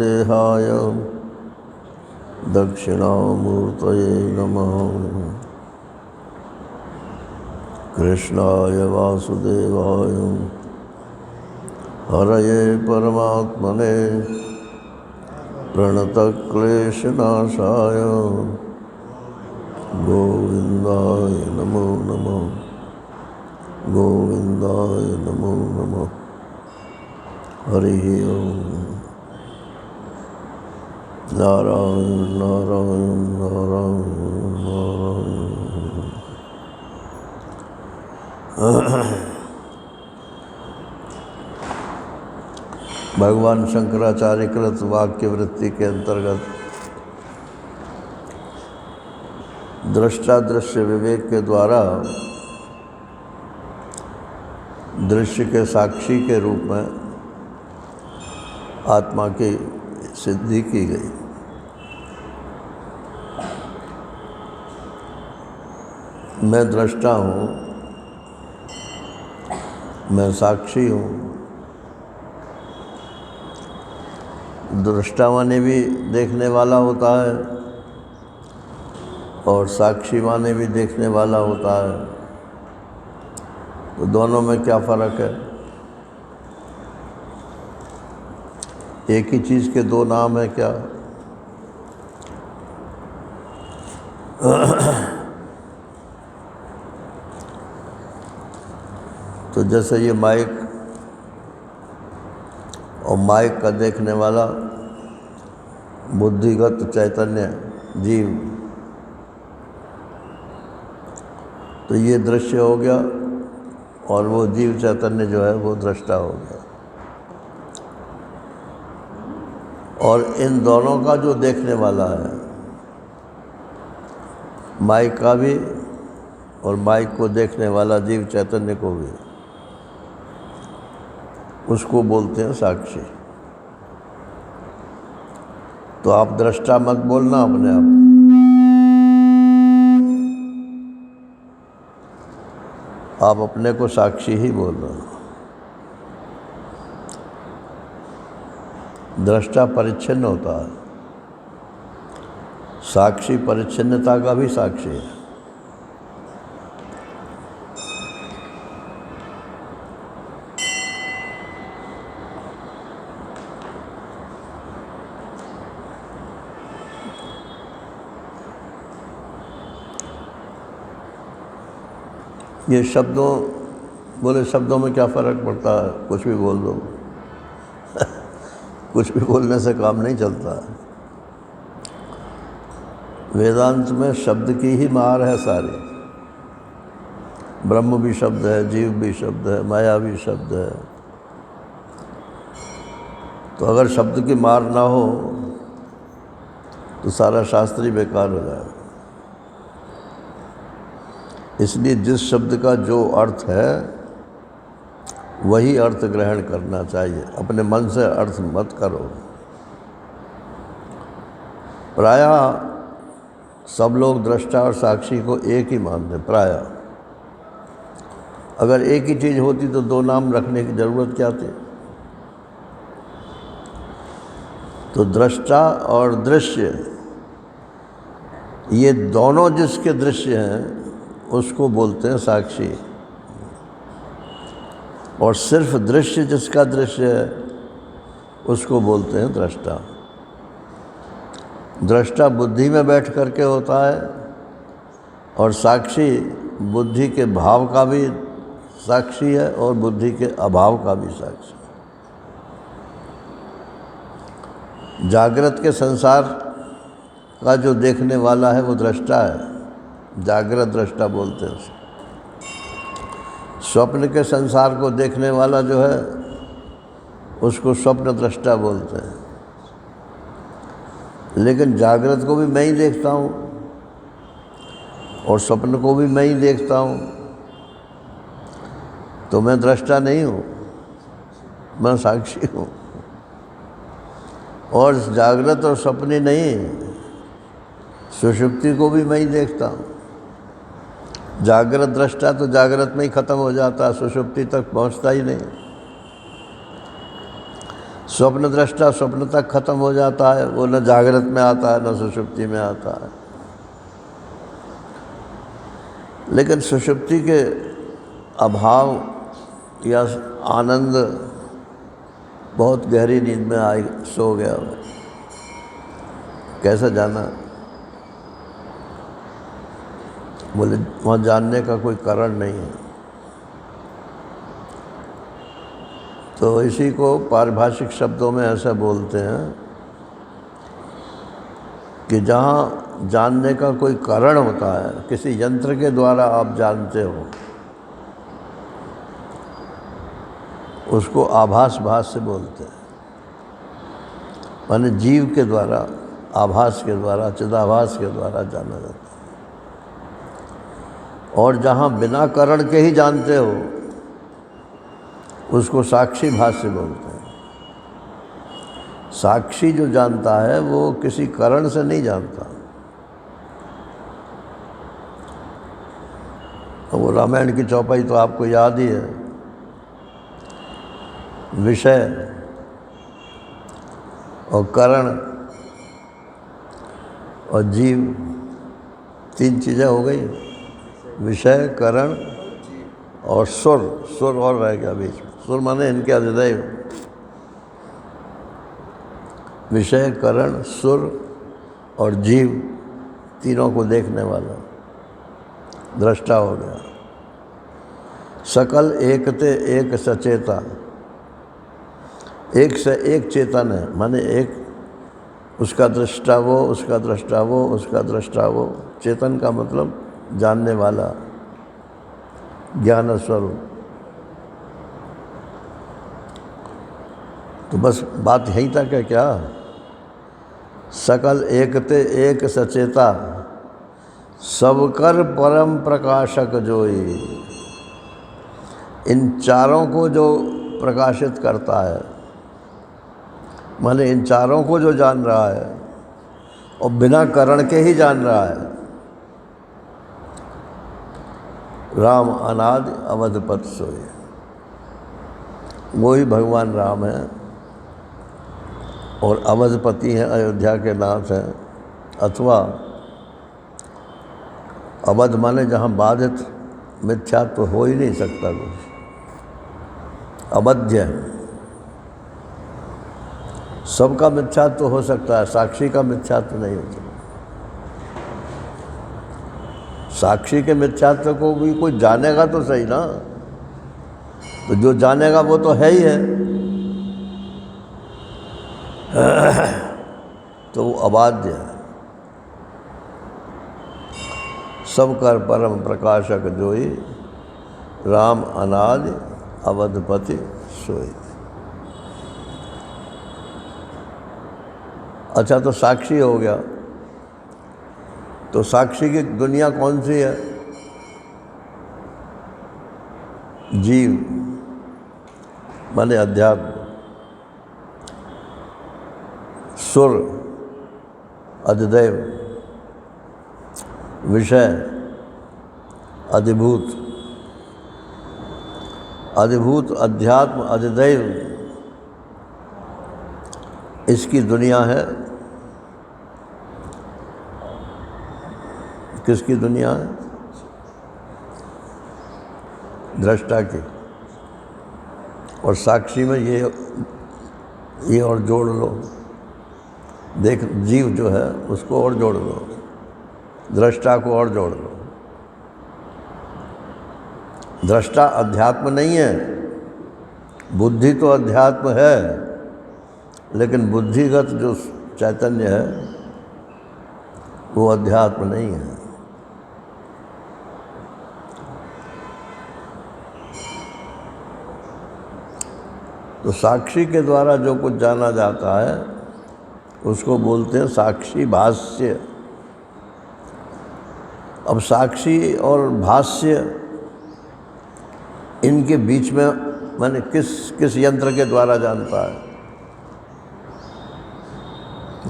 देहाय दक्षिणामूर्तये नमः। कृष्णाय वासुदेवाय हरये परमात्मने प्रणतक्लेशनाशाय गोविन्दाय नमो नमः। गोविन्दाय नमो नमः। हरिः ओम्। नारायण नारायण नारायण नारायण। भगवान शंकराचार्य कृत वाक्य वृत्ति के अंतर्गत दृष्टादृश्य विवेक के द्वारा दृश्य के साक्षी के रूप में आत्मा की सिद्धि की गई। मैं दृष्टा हूँ, मैं साक्षी हूँ। दृष्टा माने भी देखने वाला होता है और साक्षी माने भी देखने वाला होता है। तो दोनों में क्या फ़र्क है? एक ही चीज़ के दो नाम है क्या? तो जैसे ये माइक और माइक का देखने वाला बुद्धिगत चैतन्य जीव, तो ये दृश्य हो गया और वो जीव चैतन्य जो है वो दृष्टा हो गया। और इन दोनों का जो देखने वाला है, माइक का भी और माइक को देखने वाला जीव चैतन्य को भी, उसको बोलते हैं साक्षी। तो आप दृष्टा मत बोलना अपने आप, आप अपने को साक्षी ही बोलना। दृष्टा परिच्छिन्न होता है, साक्षी परिच्छिन्नता का भी साक्षी है। ये शब्दों, बोले शब्दों में क्या फ़र्क पड़ता है? कुछ भी बोल दो। कुछ भी बोलने से काम नहीं चलता है। वेदांत में शब्द की ही मार है सारी। ब्रह्म भी शब्द है, जीव भी शब्द है, माया भी शब्द है। तो अगर शब्द की मार ना हो तो सारा शास्त्र ही बेकार हो जाएगा। इसलिए जिस शब्द का जो अर्थ है वही अर्थ ग्रहण करना चाहिए। अपने मन से अर्थ मत करो। प्रायः सब लोग दृष्टा और साक्षी को एक ही मानते हैं। प्रायः अगर एक ही चीज़ होती तो दो नाम रखने की ज़रूरत क्या थी? तो दृष्टा और दृश्य, ये दोनों जिसके दृश्य हैं उसको बोलते हैं साक्षी। और सिर्फ दृश्य जिसका दृश्य है उसको बोलते हैं दृष्टा। दृष्टा बुद्धि में बैठ करके होता है और साक्षी बुद्धि के भाव का भी साक्षी है और बुद्धि के अभाव का भी साक्षी है। जागृत के संसार का जो देखने वाला है वो दृष्टा है, जागृत दृष्टा बोलते हैं उसे। स्वप्न के संसार को देखने वाला जो है उसको स्वप्न दृष्टा बोलते हैं। लेकिन जागृत को भी मैं ही देखता हूँ और स्वप्न को भी मैं ही देखता हूँ, तो मैं दृष्टा नहीं हूँ। मैं साक्षी हूँ। और जागृत और सपने नहीं, सुषुप्ति को भी मैं ही देखता हूँ। जागृत दृष्टा तो जागृत में ही ख़त्म हो जाता, सुषुप्ति तक पहुँचता ही नहीं। स्वप्न दृष्टा स्वप्न तक ख़त्म हो जाता है, वो न जागृत में आता है न सुषुप्ति में आता है। लेकिन सुषुप्ति के अभाव या आनंद, बहुत गहरी नींद में आ सो गया वो, कैसे जाना? बोले वहाँ जानने का कोई कारण नहीं है। तो इसी को पारिभाषिक शब्दों में ऐसा बोलते हैं कि जहाँ जानने का कोई कारण होता है, किसी यंत्र के द्वारा आप जानते हो, उसको आभास भाष्य बोलते हैं। माने जीव के द्वारा, आभास के द्वारा, चिदाभास के द्वारा जाना जाता है। और जहाँ बिना कारण के ही जानते हो, उसको साक्षी भाष्य बोलते हैं। साक्षी जो जानता है वो किसी कारण से नहीं जानता। वो रामायण की चौपाई तो आपको याद ही है। विषय और कारण और जीव, तीन चीज़ें हो गई। विषय, करण और सुर। सुर और रह गया बीच में। सुर माने इनके हृदय। विषय, करण, सुर और जीव, तीनों को देखने वाला दृष्टा हो गया। सकल एकते एक सचेता, एक से एक चेतन है। माने एक, उसका दृष्टा वो, उसका दृष्टा वो, उसका दृष्टा वो। चेतन का मतलब जानने वाला, ज्ञान स्वरूप। तो बस बात यहीं तक है क्या? सकल एकते एक सचेता, सबकर परम प्रकाशक जोई। इन चारों को जो प्रकाशित करता है, माने इन चारों को जो जान रहा है और बिना कारण के ही जान रहा है, राम अनादि अवधपत सोई। वो ही भगवान राम है और अवधपति हैं, अयोध्या के नाथ हैं। अथवा अवध माने जहाँ बाधित, मिथ्यात्व तो हो ही नहीं सकता कुछ। अवध्य, सबका मिथ्यात्व तो हो सकता है, साक्षी का मिथ्यात्व नहीं हो सकता। साक्षी के मिथ्यात्व को भी कोई जानेगा तो सही ना। तो जो जानेगा वो तो है ही है। तो वो अबाध्य है। सबकर परम प्रकाशक जोई, राम अनादि अवधपति सोई। अच्छा, तो साक्षी हो गया। तो साक्षी की दुनिया कौन सी है? जीव माने अध्यात्म, सुर अधिदैव, विषय अधिभूत, अधिभूत अध्यात्म अधिदैव, इसकी दुनिया है। किसकी दुनिया है? दृष्टा की। और साक्षी में ये और जोड़ लो, देख, जीव जो है उसको और जोड़ लो, दृष्टा को और जोड़ लो। दृष्टा अध्यात्म नहीं है, बुद्धि तो अध्यात्म है, लेकिन बुद्धिगत जो चैतन्य है वो अध्यात्म नहीं है। तो साक्षी के द्वारा जो कुछ जाना जाता है उसको बोलते हैं साक्षी भाष्य। अब साक्षी और भाष्य, इनके बीच में माने किस यंत्र के द्वारा जानता है?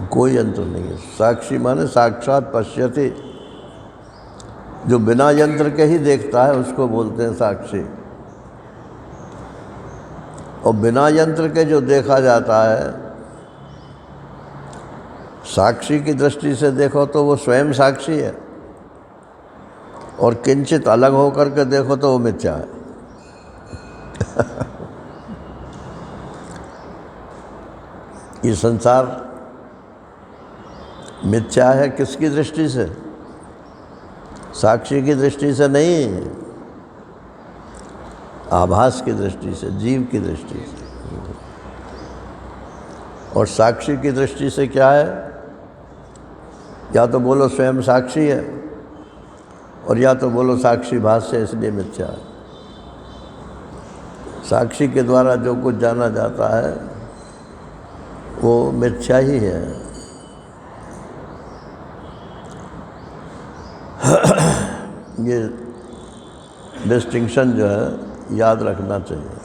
कोई यंत्र नहीं है। साक्षी माने साक्षात पश्यति, जो बिना यंत्र के ही देखता है उसको बोलते हैं साक्षी। और बिना यंत्र के जो देखा जाता है, साक्षी की दृष्टि से देखो तो वो स्वयं साक्षी है, और किंचित अलग होकर के देखो तो वो मिथ्या है। ये संसार मिथ्या है किसकी दृष्टि से? साक्षी की दृष्टि से नहीं, आभास की दृष्टि से, जीव की दृष्टि से। और साक्षी की दृष्टि से क्या है? या तो बोलो स्वयं साक्षी है, और या तो बोलो साक्षी भास है इसलिए मिथ्या है। साक्षी के द्वारा जो कुछ जाना जाता है वो मिथ्या ही है। ये डिस्टिंक्शन जो है याद रखना चाहिए।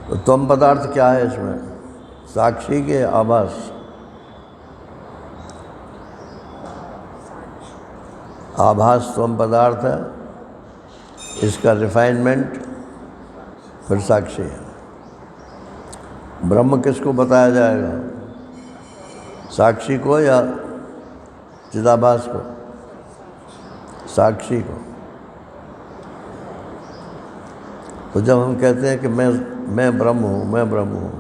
तो त्वम पदार्थ क्या है इसमें? साक्षी के आभास। आभास त्वम पदार्थ है, इसका रिफाइनमेंट फिर साक्षी है। ब्रह्म किसको बताया जाएगा? साक्षी को या चिदाभास को? साक्षी को। तो जब हम कहते हैं कि मैं ब्रह्म हूँ, मैं ब्रह्म हूँ,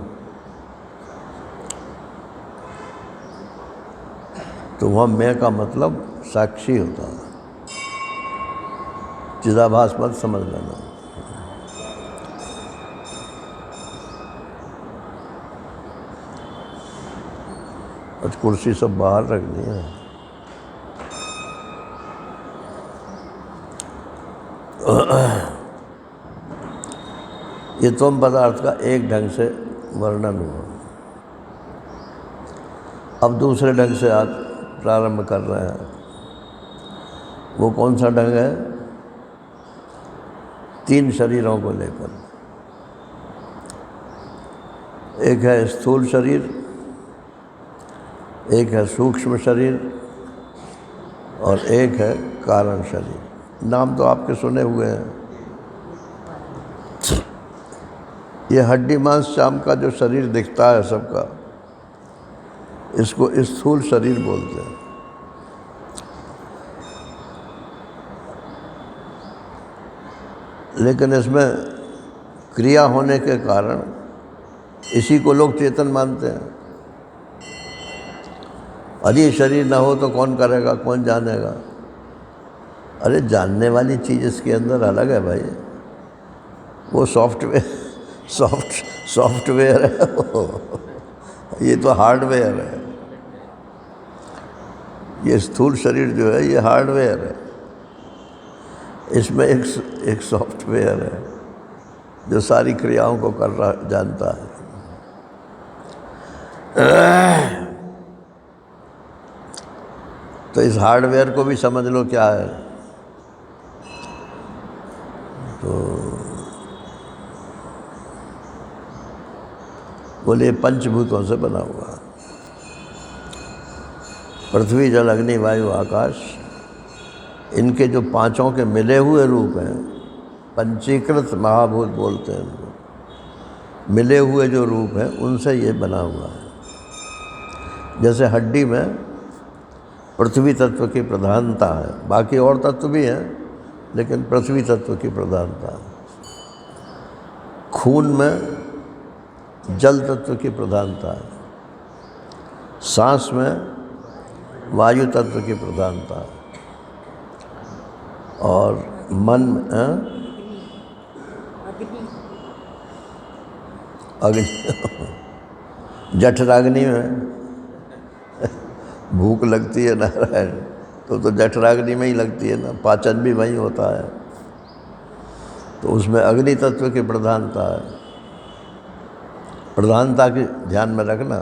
तो वहाँ मैं का मतलब साक्षी होता है। चिदाभास मत समझ लेना। और कुर्सी सब बाहर रखनी है। ये त्वम पदार्थ का एक ढंग से वर्णन हुआ। अब दूसरे ढंग से आज प्रारंभ कर रहे हैं। वो कौन सा ढंग है? 3 शरीरों को लेकर। एक है स्थूल शरीर, एक है सूक्ष्म शरीर, और एक है कारण शरीर। नाम तो आपके सुने हुए हैं। ये हड्डी मांस चाम का जो शरीर दिखता है सबका, इसको स्थूल शरीर बोलते हैं। लेकिन इसमें क्रिया होने के कारण इसी को लोग चेतन मानते हैं। अरे ये शरीर ना हो तो कौन करेगा, कौन जानेगा? अरे जानने वाली चीज़ इसके अंदर अलग है भाई। वो सॉफ्टवेयर है वो। ये तो हार्डवेयर है। ये स्थूल शरीर जो है ये हार्डवेयर है। इसमें एक सॉफ्टवेयर है जो सारी क्रियाओं को कर रहा जानता है। तो इस हार्डवेयर को भी समझ लो क्या है। तो बोले पंचभूतों से बना हुआ। पृथ्वी, जल, अग्नि, वायु, आकाश, इनके जो पांचों के मिले हुए रूप हैं, पंचीकृत महाभूत बोलते हैं इनको। मिले हुए जो रूप हैं उनसे ये बना हुआ है। जैसे हड्डी में पृथ्वी तत्व की प्रधानता है, बाकी और तत्व भी हैं लेकिन पृथ्वी तत्व की प्रधानता है। खून में जल तत्व की प्रधानता है। सांस में वायु तत्व की प्रधानता है। और मन अग्नि जठराग्नि में भूख लगती है नारायण, तो जठराग्नि में ही लगती है ना। पाचन भी वहीं होता है, तो उसमें अग्नि तत्व की प्रधानता है। प्रधानता की ध्यान में रखना।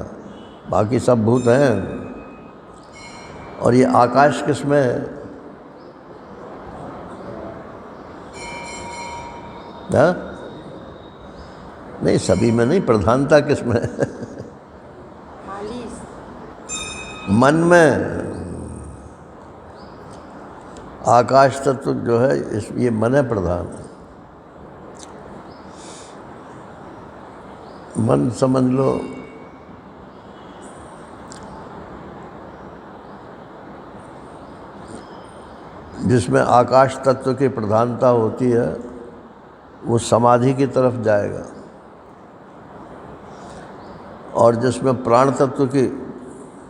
बाकी सब भूत हैं। और ये आकाश किसमें है? हाँ नहीं, सभी में नहीं, प्रधानता किसमें है? मन में। आकाश तत्व जो है ये मन है प्रधान। मन समझ लो जिसमें आकाश तत्व की प्रधानता होती है वो समाधि की तरफ जाएगा, और जिसमें प्राण तत्व की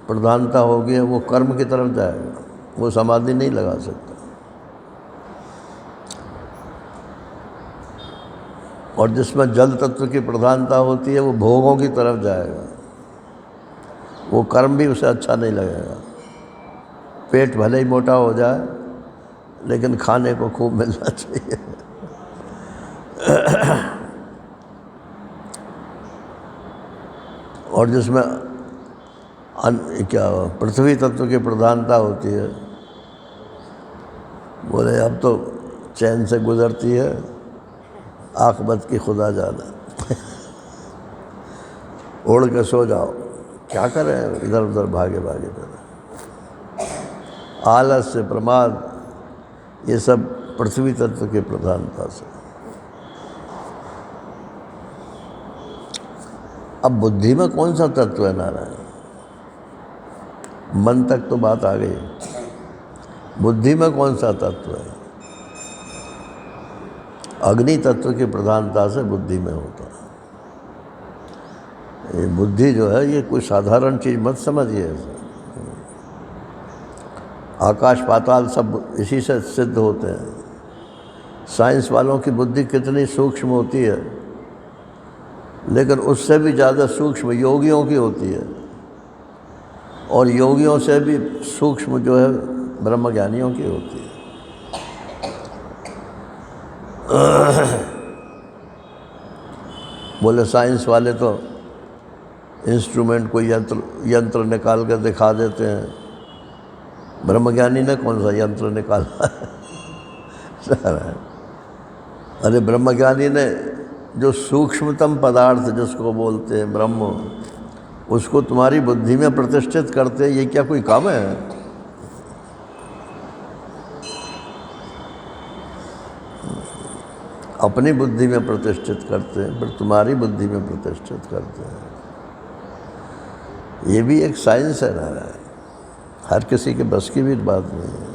प्रधानता होगी वो कर्म की तरफ जाएगा, वो समाधि नहीं लगा सकता। और जिसमें जल तत्व की प्रधानता होती है वो भोगों की तरफ जाएगा, वो कर्म भी उसे अच्छा नहीं लगेगा। पेट भले ही मोटा हो जाए लेकिन खाने को खूब मिलना चाहिए। और जिसमें क्या पृथ्वी तत्व की प्रधानता होती है, बोले अब तो चैन से गुजरती है, आखिरत की खुदा जाने। ओढ़ के सो जाओ, क्या करें, इधर उधर भागे भागे फिर। आलस्य, प्रमाद, ये सब पृथ्वी तत्व की प्रधानता से। अब बुद्धि में कौन सा तत्व है नारायण? मन तक तो बात आ गई, बुद्धि में कौन सा तत्व है? अग्नि तत्व की प्रधानता से बुद्धि में होता है। ये बुद्धि जो है ये कोई साधारण चीज़ मत समझिए। आकाश पाताल सब इसी से सिद्ध होते हैं। साइंस वालों की बुद्धि कितनी सूक्ष्म होती है, लेकिन उससे भी ज़्यादा सूक्ष्म योगियों की होती है, और योगियों से भी सूक्ष्म जो है ब्रह्मज्ञानियों की होती है। बोले साइंस वाले तो इंस्ट्रूमेंट कोई यंत्र निकाल कर दिखा देते हैं, ब्रह्मज्ञानी ने कौन सा यंत्र निकाला है? अरे ब्रह्मज्ञानी ने जो सूक्ष्मतम पदार्थ जिसको बोलते हैं ब्रह्म, उसको तुम्हारी बुद्धि में प्रतिष्ठित करते, ये क्या कोई काम है? अपनी बुद्धि में प्रतिष्ठित करते हैं, पर तुम्हारी बुद्धि में प्रतिष्ठित करते हैं। ये भी एक साइंस है ना, हर किसी के बस की भी बात नहीं है।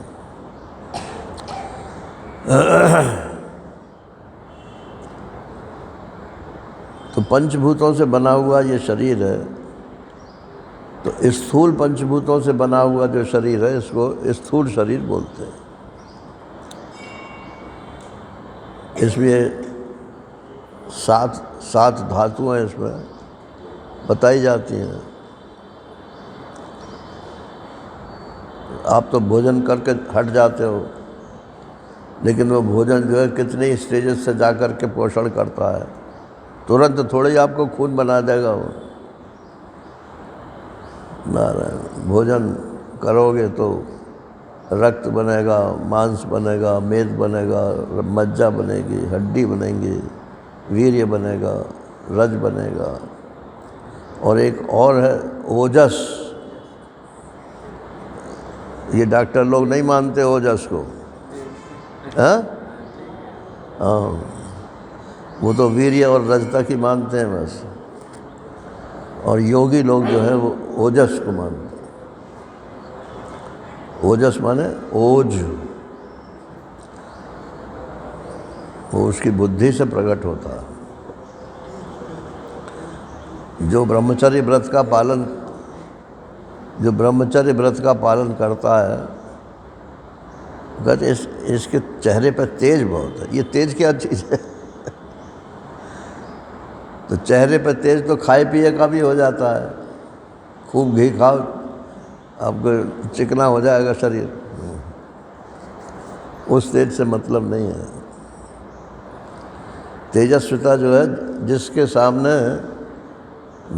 तो पंचभूतों से बना हुआ ये शरीर है, तो स्थूल पंचभूतों से बना हुआ जो शरीर है इसको स्थूल शरीर बोलते हैं। इसमें सात धातुएं इसमें बताई जाती हैं। आप तो भोजन करके हट जाते हो, लेकिन वो भोजन जो है कितने स्टेजेस से जा कर के पोषण करता है। तुरंत थोड़े ही आपको खून बना देगा वो। नारायण, भोजन करोगे तो रक्त बनेगा, मांस बनेगा, मेद बनेगा, मज्जा बनेगी, हड्डी बनेगी, वीर्य बनेगा, रज बनेगा, और एक और है ओजस। ये डॉक्टर लोग नहीं मानते ओजस को, हाँ, वो तो वीर्य और रज तक ही मानते हैं बस। और योगी लोग जो है वो ओजस को मानते हैं। ओजस माने ओज, वो उसकी बुद्धि से प्रकट होता है। जो ब्रह्मचर्य व्रत का पालन करता है, कहते इसके चेहरे पर तेज बहुत है। ये तेज क्या चीज़ है? तो चेहरे पर तेज तो खाए पिए का भी हो जाता है। खूब घी खाओ, आपको चिकना हो जाएगा शरीर, उस तेज से मतलब नहीं है। तेजस्विता जो है, जिसके सामने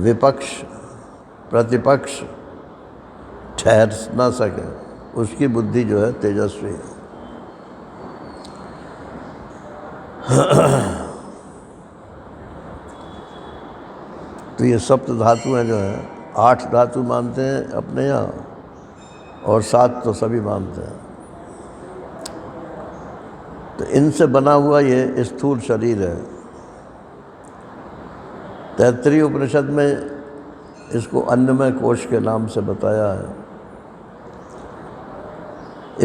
विपक्ष प्रतिपक्ष ठहर ना सके, उसकी बुद्धि जो है तेजस्वी है। तो ये सप्त धातुएं जो हैं, 8 धातु मानते हैं अपने यहाँ और 7 तो सभी मानते हैं। तो इनसे बना हुआ ये स्थूल शरीर है। तैत्तरीय उपनिषद में इसको अन्नमय कोश के नाम से बताया है।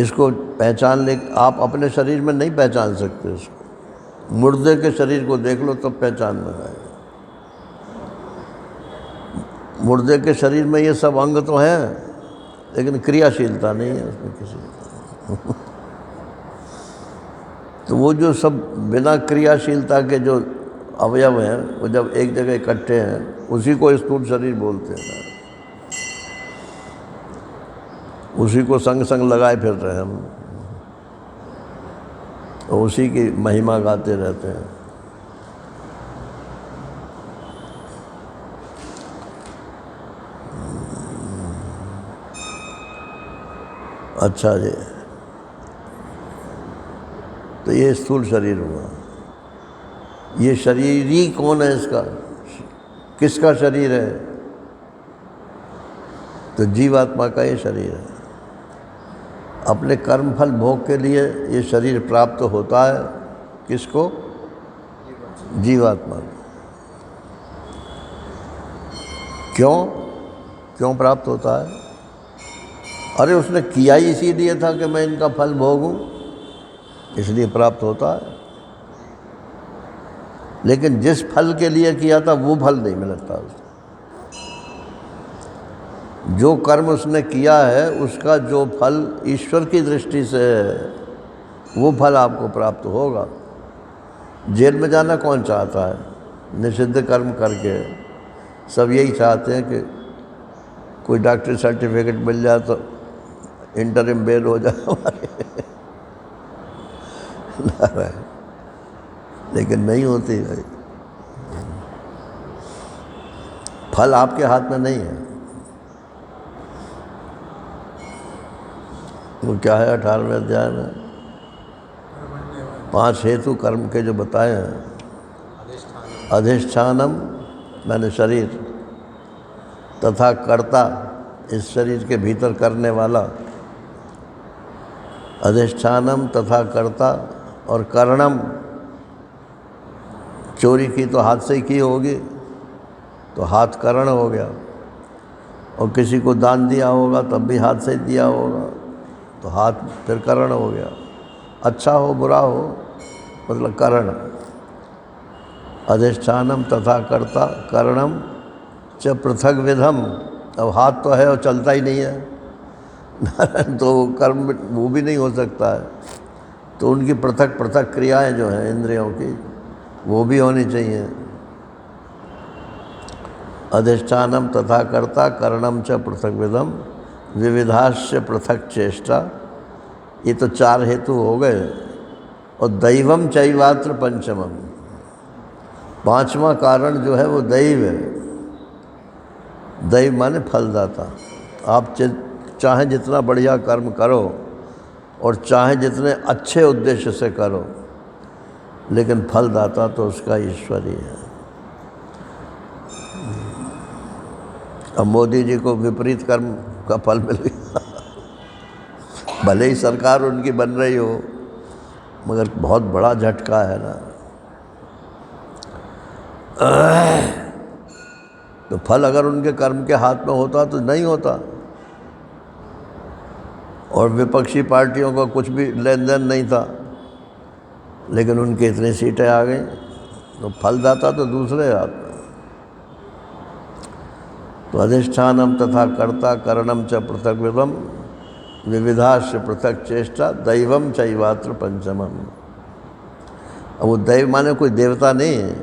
इसको पहचान ले, आप अपने शरीर में नहीं पहचान सकते इसको। मुर्दे के शरीर को देख लो तब पहचान में आएगा। मुर्दे के शरीर में ये सब अंग तो हैं, लेकिन क्रियाशीलता नहीं है उसमें किसी तो वो जो सब बिना क्रियाशीलता के जो अवयव हैं, वो जब एक जगह इकट्ठे हैं, उसी को स्थूल शरीर बोलते हैं। उसी को संग संग लगाए फिर रहे हम, और उसी की महिमा गाते रहते हैं। अच्छा जी, तो ये स्थूल शरीर हुआ। ये शरीर ही कौन है इसका, किसका शरीर है? तो जीवात्मा का ये शरीर है। अपने कर्मफल भोग के लिए ये शरीर प्राप्त होता है। किसको? जीवात्मा को। क्यों प्राप्त होता है? अरे उसने किया ही इसीलिए था कि मैं इनका फल भोगूं, इसलिए प्राप्त होता है। लेकिन जिस फल के लिए किया था वो फल नहीं मिलता उसको। जो कर्म उसने किया है उसका जो फल ईश्वर की दृष्टि से है, वो फल आपको प्राप्त होगा। जेल में जाना कौन चाहता है? निषिद्ध कर्म करके सब यही चाहते हैं कि कोई डॉक्टरी सर्टिफिकेट मिल जाए तो इंटरिम बेल हो जाए हमारे लेकिन नहीं होती भाई। फल आपके हाथ में नहीं है। वो क्या है 18वें अध्याय में 5 हेतु कर्म के जो बताए हैं। अधिष्ठानम मैंने शरीर, तथा कर्ता इस शरीर के भीतर करने वाला। अधिष्ठानम तथा कर्ता, और करणम, चोरी की तो हाथ से ही की होगी तो हाथ करण हो गया, और किसी को दान दिया होगा तब भी हाथ से ही दिया होगा तो हाथ फिर करण हो गया। अच्छा हो बुरा हो मतलब करण। अधिष्ठानम तथा कर्ता करणम च पृथक विधम। अब हाथ तो है और चलता ही नहीं है तो कर्म वो भी नहीं हो सकता है। तो उनकी पृथक पृथक क्रियाएं जो हैं इंद्रियों की, वो भी होनी चाहिए। अधिष्ठानम तथा कर्ता करणम च पृथक विधम विविधाश्च पृथक चेष्टा। ये तो 4 हेतु हो गए। और दैवम चैवात्र पंचमम, 5वां कारण जो है वो दैव है। दैव माने फलदाता। आप चाहे जितना बढ़िया कर्म करो और चाहे जितने अच्छे उद्देश्य से करो, लेकिन फलदाता तो उसका ईश्वर ही है। अब मोदी जी को विपरीत कर्म का फल मिल गया भले ही सरकार उनकी बन रही हो, मगर बहुत बड़ा झटका है ना। तो फल अगर उनके कर्म के हाथ में होता तो नहीं होता। और विपक्षी पार्टियों का कुछ भी लेन देन नहीं था, लेकिन उनकी इतनी सीटें आ गई तो फलदाता तो दूसरे हाथ में। तो अधिष्ठानम तथा कर्ता करणम च पृथक विधम विविधाश्च पृथक चेष्टा दैवम चैवात्र पंचमम। अब वो दैव माने कोई देवता नहीं है,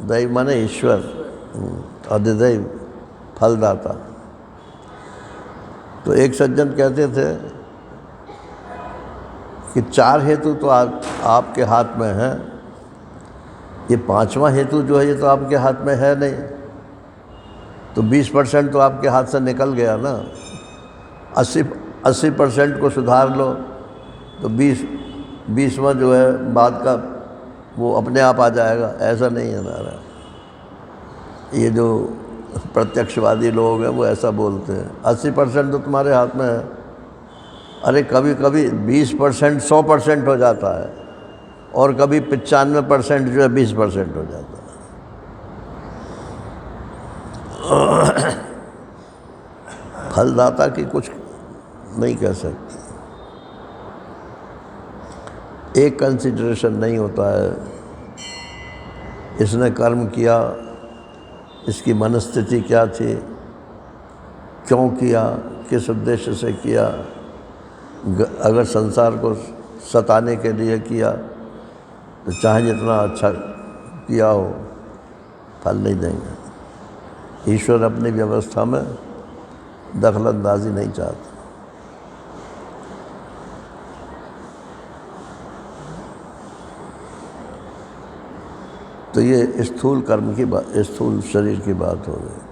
दैव माने ईश्वर, अधिदैव, फलदाता। तो एक सज्जन कहते थे कि 4 हेतु तो आपके हाथ में है, ये 5वां हेतु जो है ये तो आपके हाथ में है नहीं। तो 20% तो आपके हाथ से निकल गया ना। 80% को सुधार लो तो 20वां जो है बाद का वो अपने आप आ जाएगा। ऐसा नहीं है नारा। ये जो प्रत्यक्षवादी लोग हैं वो ऐसा बोलते हैं, 80% तो तुम्हारे हाथ में है। अरे कभी कभी 20% 100% हो जाता है, और कभी 95% जो है 20% हो जाता है। फलदाता की कुछ नहीं कह सकते, एक कंसिडरेशन नहीं होता है, इसने कर्म किया, इसकी मनस्थिति क्या थी, क्यों किया, किस उद्देश्य से किया। अगर संसार को सताने के लिए किया तो चाहे जितना अच्छा किया हो फल नहीं देंगे। ईश्वर अपनी व्यवस्था में दखलंदाजी नहीं चाहता। तो ये स्थूल कर्म की बात, स्थूल शरीर की बात हो गई।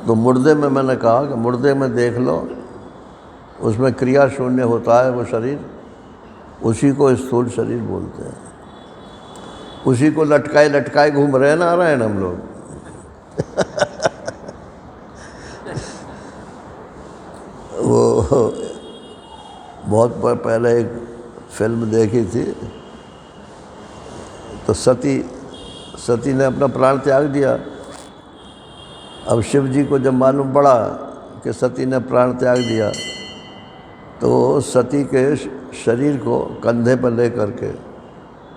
तो मुर्दे में मैंने कहा कि मुर्दे में देख लो, उसमें क्रिया शून्य होता है वो शरीर, उसी को स्थूल शरीर बोलते हैं। उसी को लटकाए लटकाए घूम रहे हैं नारायण हम लोग। वो बहुत पहले एक फिल्म देखी थी, तो सती ने अपना प्राण त्याग दिया। अब शिव जी को जब मालूम पड़ा कि सती ने प्राण त्याग दिया, तो सती के शरीर को कंधे पर ले करके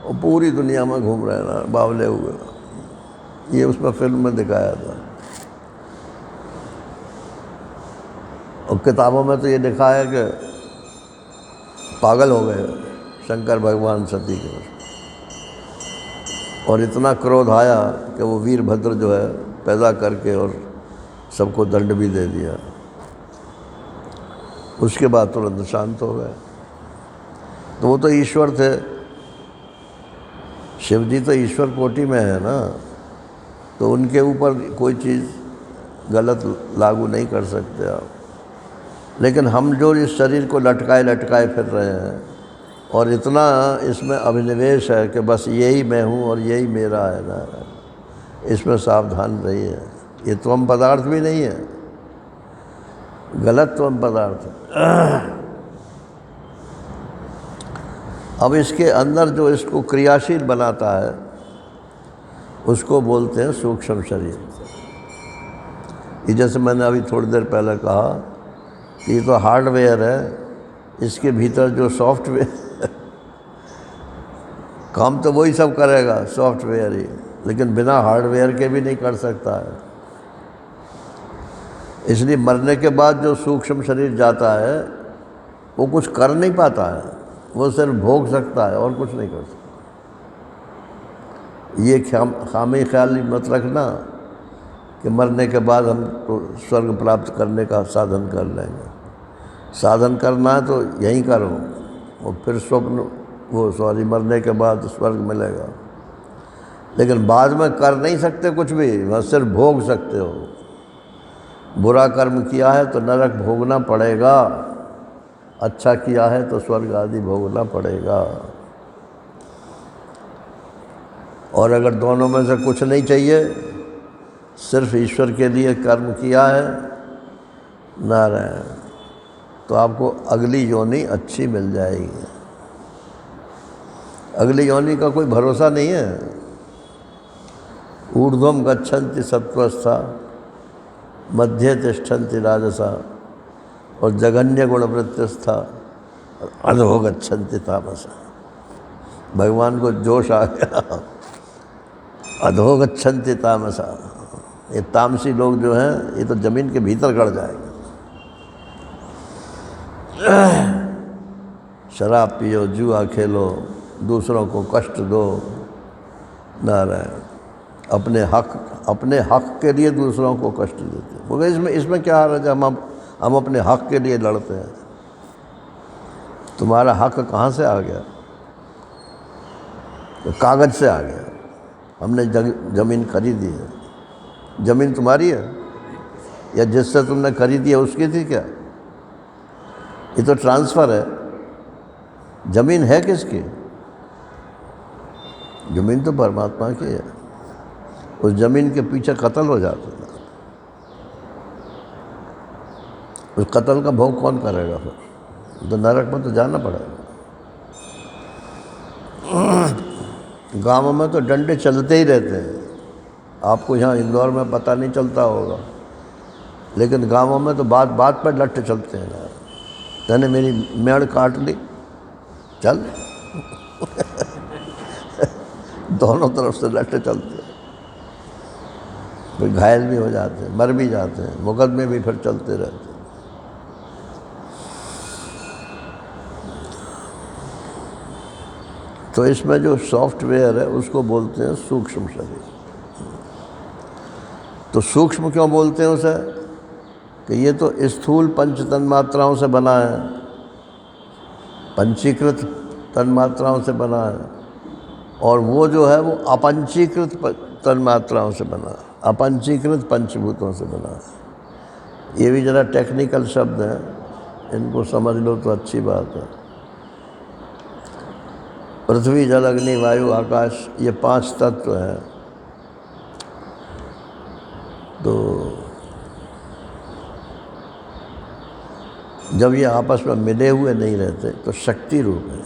वो पूरी दुनिया में घूम रहे ना बावले हुए। ये उसमें फिल्म में दिखाया था, और किताबों में तो ये लिखा है कि पागल हो गए शंकर भगवान सती के, और इतना क्रोध आया कि वो वीरभद्र जो है पैदा करके और सबको दंड भी दे दिया। उसके बाद तुरंत शांत हो गए। तो वो तो ईश्वर थे, शिव जी तो ईश्वर कोटि में है ना, तो उनके ऊपर कोई चीज़ गलत लागू नहीं कर सकते आप। लेकिन हम जो इस शरीर को लटकाए लटकाए फिर रहे हैं, और इतना इसमें अभिनिवेश है कि बस यही मैं हूँ और यही मेरा है ना, इसमें सावधान रहिए। ये त्वम पदार्थ भी नहीं है, गलत त्वम पदार्थ है। अब इसके अंदर जो इसको क्रियाशील बनाता है उसको बोलते हैं सूक्ष्म शरीर। ये जैसे मैंने अभी थोड़ी देर पहले कहा कि ये तो हार्डवेयर है, इसके भीतर जो सॉफ्टवेयर काम तो वही सब करेगा, सॉफ्टवेयर ही, लेकिन बिना हार्डवेयर के भी नहीं कर सकता है। इसलिए मरने के बाद जो सूक्ष्म शरीर जाता है वो कुछ कर नहीं पाता है, वो सिर्फ भोग सकता है और कुछ नहीं कर सकता। ये खामी ख्याल मत रखना कि मरने के बाद हम तो स्वर्ग प्राप्त करने का साधन कर लेंगे। साधन करना है तो यहीं करो, और फिर मरने के बाद स्वर्ग मिलेगा। लेकिन बाद में कर नहीं सकते कुछ भी, वह सिर्फ भोग सकते हो। बुरा कर्म किया है तो नरक भोगना पड़ेगा, अच्छा किया है तो स्वर्ग आदि भोगना पड़ेगा। और अगर दोनों में से कुछ नहीं चाहिए, सिर्फ ईश्वर के लिए कर्म किया है नारायण, तो आपको अगली योनि अच्छी मिल जाएगी। अगली योनि का कोई भरोसा नहीं है। ऊर्ध्वम गच्छन्ति सत्वस्था, मध्य तिष्ठन्ति राजसा, और जघन्य गुणवृत्तिस्था, अधो गच्छन्ति तामसा। भगवान को जोश आ गया, अधो गच्छन्ति तामसा। ये तामसी लोग जो हैं ये तो जमीन के भीतर गड़ जाएंगे। शराब पियो, जुआ खेलो, दूसरों को कष्ट दो, नारायण, अपने हक के लिए दूसरों को कष्ट देते हैं। बोले इसमें क्या हर्ज है, हम अपने हक के लिए लड़ते हैं। तुम्हारा हक कहाँ से आ गया? तो कागज़ से आ गया। हमने ज़मीन खरीदी है। ज़मीन तुम्हारी है या जिससे तुमने खरीदी है उसकी थी क्या? ये तो ट्रांसफ़र है। ज़मीन है किसकी? ज़मीन तो परमात्मा की है। उस ज़मीन के पीछे कत्ल हो जाते हैं। उस कत्ल का भोग कौन करेगा? फिर तो नरक में तो जाना पड़ेगा। गाँवों में तो डंडे चलते ही रहते हैं। आपको यहाँ इंदौर में पता नहीं चलता होगा, लेकिन गाँवों में तो बात बात पर लट्ठे चलते हैं ना। तूने मेरी मेड़ काट ली, चल। दोनों तरफ से लट्ठे चलते हैं, फिर घायल भी हो जाते हैं, मर भी जाते हैं, मुकदमे भी फिर चलते रहते हैं। तो इसमें जो सॉफ्टवेयर है उसको बोलते हैं सूक्ष्म शरीर। तो सूक्ष्म क्यों बोलते हैं उसे? कि ये तो स्थूल पंच तन्मात्राओं से बना है, पंचीकृत तन्मात्राओं से बना है, और वो जो है वो अपंचीकृत तन्मात्राओं से बना है, अपंचीकृत पंचभूतों से बना है। ये भी ज़रा टेक्निकल शब्द हैं, इनको समझ लो तो अच्छी बात है। पृथ्वी, जल, अग्नि, वायु, आकाश, ये 5 तत्व हैं। तो जब ये आपस में मिले हुए नहीं रहते तो शक्ति रूप है,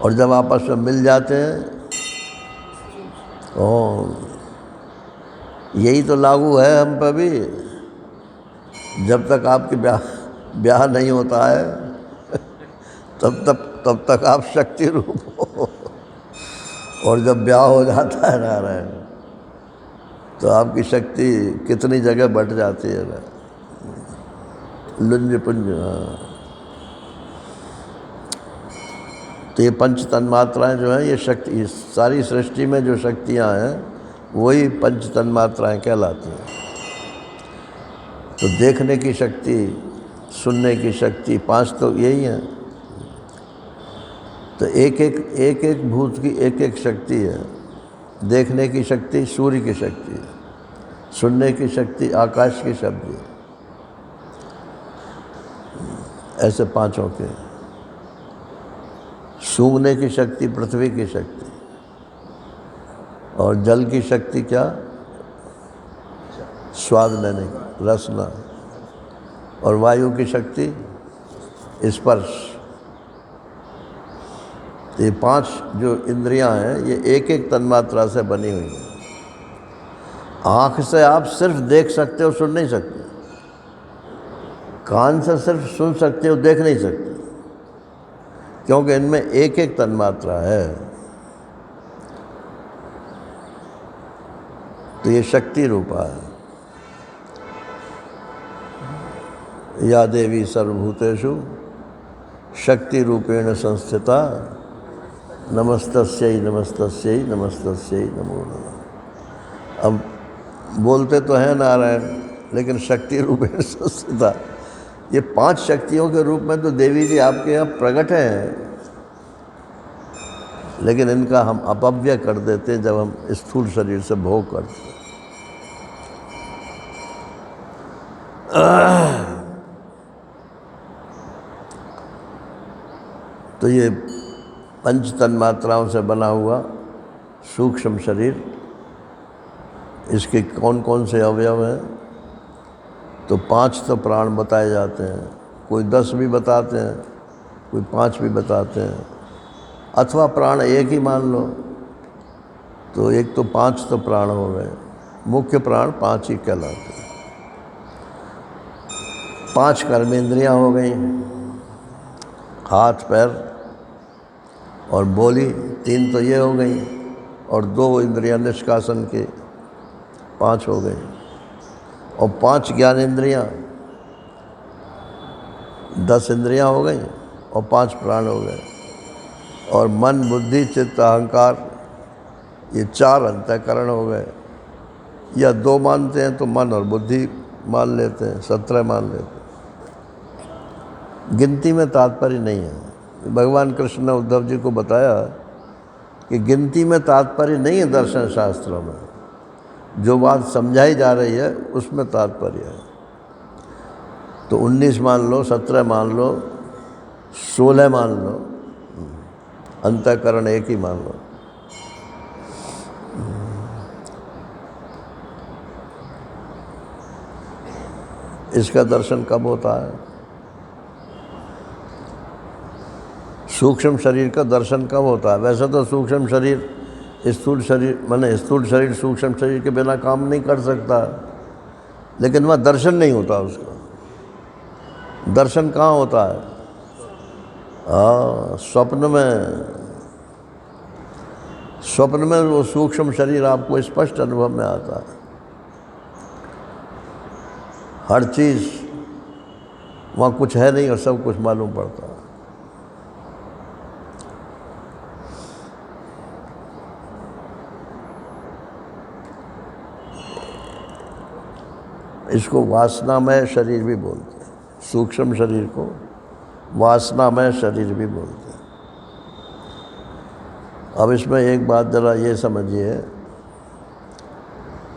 और जब आपस में मिल जाते हैं तो यही तो लागू है हम पर भी। जब तक आपके ब्याह नहीं होता है तब तक आप शक्ति रूप हो, और जब ब्याह हो जाता है नारायण, तो आपकी शक्ति कितनी जगह बढ़ जाती है ना, लुंज पुंज। तो ये पंच तन्मात्राएँ जो हैं, ये शक्ति, इस सारी सृष्टि में जो शक्तियाँ हैं वही पंच तन्मात्राएँ कहलाती हैं। तो देखने की शक्ति, सुनने की शक्ति, 5 तो यही हैं। तो एक एक भूत की एक एक शक्ति है। देखने की शक्ति सूर्य की शक्ति है, सुनने की शक्ति आकाश की शक्ति है, ऐसे 5 के। सूंघने की शक्ति पृथ्वी की शक्ति, और जल की शक्ति क्या? स्वाद लेने की, रसना, और वायु की शक्ति स्पर्श। ये 5 जो इंद्रियां हैं ये एक एक तन्मात्रा से बनी हुई हैं। आँख से आप सिर्फ देख सकते हो, सुन नहीं सकते। कान से सिर्फ सुन सकते हो, देख नहीं सकते, क्योंकि इनमें एक एक तन्मात्रा है। तो ये शक्ति रूपा है। या देवी सर्वभूतेषु शक्ति रूपेण संस्थिता नमस्तस्यै नमस्तस्यै नमस्तस्यै नमो नमः। अब बोलते तो हैं नारायण, लेकिन शक्ति रूपेण संस्थिता, ये 5 शक्तियों के रूप में तो देवी जी आपके यहाँ प्रकट हैं, लेकिन इनका हम अपव्यय कर देते हैं जब हम स्थूल शरीर से भोग करते हैं। तो ये पंच तन्मात्राओं से बना हुआ सूक्ष्म शरीर, इसके कौन कौन से अवयव हैं? तो 5 तो प्राण बताए जाते हैं, कोई 10 भी बताते हैं, कोई 5 भी बताते हैं, अथवा प्राण एक ही मान लो। तो एक तो 5 तो प्राण हो गए, मुख्य प्राण 5 ही कहलाते हैं। 5 कर्मेंद्रियां हो गई, हाथ पैर और बोली, 3 तो ये हो गई, और 2 इंद्रियां निष्कासन के, 5 हो गई, और 5 ज्ञानेंद्रियां, 10 इंद्रियां हो गई, और 5 प्राण हो गए, और मन बुद्धि चित्त अहंकार, ये 4 अंतःकरण हो गए। या 2 मानते हैं तो मन और बुद्धि मान लेते हैं, 17 मान लेते हैं। गिनती में तात्पर्य नहीं है। भगवान कृष्ण ने उद्धव जी को बताया कि गिनती में तात्पर्य नहीं है दर्शन शास्त्रों में, जो बात समझाई जा रही है उसमें तात्पर्य है। तो 19 मान लो, 17 मान लो, 16 मान लो, अंतःकरण एक ही मान लो। इसका दर्शन कब होता है? सूक्ष्म शरीर का दर्शन कब होता है? वैसे तो सूक्ष्म शरीर स्थूल शरीर माने स्थूल शरीर सूक्ष्म शरीर के बिना काम नहीं कर सकता, लेकिन वह दर्शन नहीं होता उसका। दर्शन कहाँ होता है? स्वप्न में। स्वप्न में वो सूक्ष्म शरीर आपको स्पष्ट अनुभव में आता है। हर चीज़ वहाँ कुछ है नहीं और सब कुछ मालूम पड़ता है। इसको वासनामय शरीर भी बोलते हैं। सूक्ष्म शरीर को वासनामय शरीर भी बोलते हैं। अब इसमें एक बात ज़रा ये समझिए,